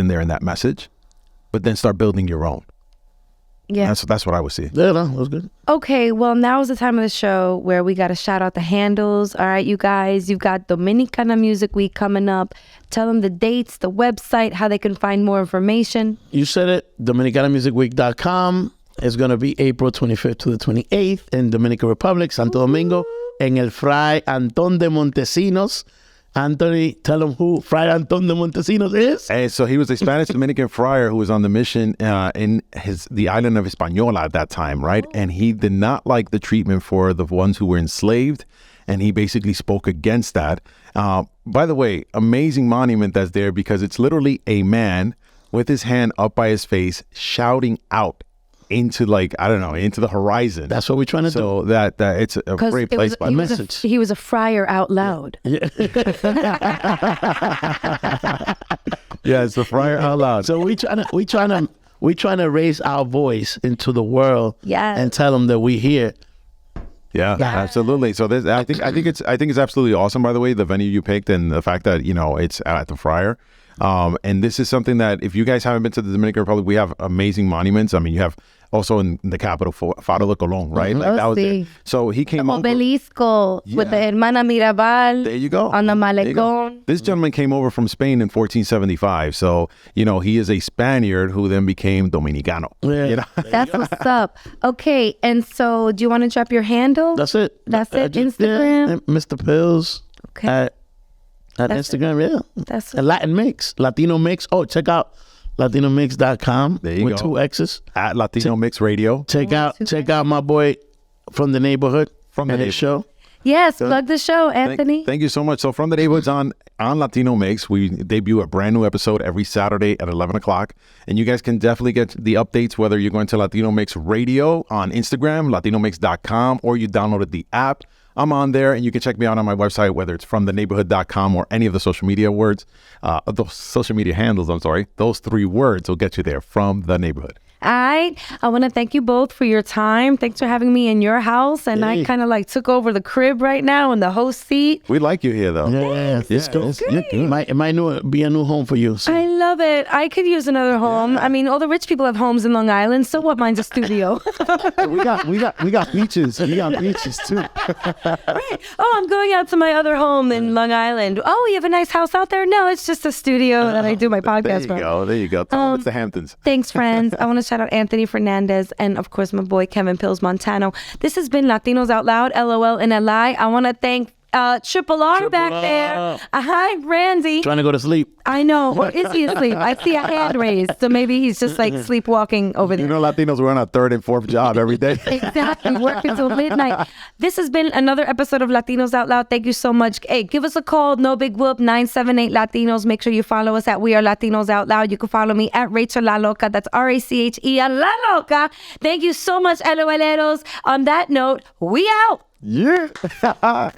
there in that message, but then start building your own. Yeah. That's what I would see. Yeah, no, that was good. Okay, well, now is the time of the show where we got to shout out the handles. All right, you guys, you've got Dominicana Music Week coming up. Tell them the dates, the website, how they can find more information. You said it. DominicanMusicWeek.com is going to be April 25th to the 28th in Dominican Republic, Santo Domingo, en el Fray Antón de Montesinos. Anthony, tell them who Fray Antón de Montesinos is. And so he was a Spanish Dominican friar who was on the mission in the island of Hispaniola at that time, right? And he did not like the treatment for the ones who were enslaved, and he basically spoke against that. By the way, amazing monument that's there, because it's literally a man with his hand up by his face shouting out into, like, I don't know, into the horizon. That's what we're trying to do. So that it's a 'Cause great place. by message. He was a friar out loud. Yeah, it's the friar out loud. So we trying to raise our voice into the world, Yes. and tell them that we here. Yeah, absolutely. So I think it's absolutely awesome, by the way, the venue you picked, and the fact that, it's at the Friar. And this is something that, if you guys haven't been to the Dominican Republic, we have amazing monuments. I mean, you have also in the capital, Faro de Colón, right? Like, that was there. So he came over. Obelisco with the Hermana Mirabal. There you go. On the There you go. Malecón. This gentleman came over from Spain in 1475. So, he is a Spaniard who then became Dominicano. Yeah. That's what's up. Okay, and so do you want to drop your handle? That's it. That's it? Just- Instagram? yeah, Mr. Pills. Okay. At That's Instagram, yeah. That's A Latin Mix. Latino Mix. Oh, check out LatinoMix.com There you with go. 2 X's. At Latino Mix Radio. Check out my boy from the neighborhood, From the and his show. Yes, plug the show, Anthony. Thank you so much. So From the Neighborhoods on Latino Mixx, we debut a brand new episode every Saturday at 11 o'clock. And you guys can definitely get the updates, whether you're going to Latino Mixx Radio on Instagram, latinomix.com, or you downloaded the app. I'm on there, and you can check me out on my website, whether it's fromtheneighborhood.com or any of the social media those social media handles, those 3 words will get you there, From the Neighborhood. All right. I want to thank you both for your time. Thanks for having me in your house. And I kind of like took over the crib right now in the host seat. We like you here, though. Yes, it might be a new home for you. So. I love it. I could use another home. Yeah. I mean, all the rich people have homes in Long Island. So what? Mine's a studio. we got beaches. We got beaches too. Right. Oh, I'm going out to my other home in Long Island. Oh, you have a nice house out there? No, it's just a studio that I do my podcast from. There you go. It's the Hamptons. Thanks, friends. I want to shout out Anthony Fernandez and, of course, my boy Kevin Pills Montano. This has been Latinos Out Loud, LOL and LI. I want to thank Triple R back there. Hi, Randy. Trying to go to sleep. I know. Or is he asleep? I see a hand raised. So maybe he's just like sleepwalking over there. You know, Latinos, we're on our 3rd and 4th job every day. Exactly. Work until midnight. This has been another episode of Latinos Out Loud. Thank you so much. Hey, give us a call. No big whoop. 978 Latinos. Make sure you follow us at We Are Latinos Out Loud. You can follow me at Rachel La Loca. That's RACHE La Loca. Thank you so much, LOLeros. On that note, we out. Yeah.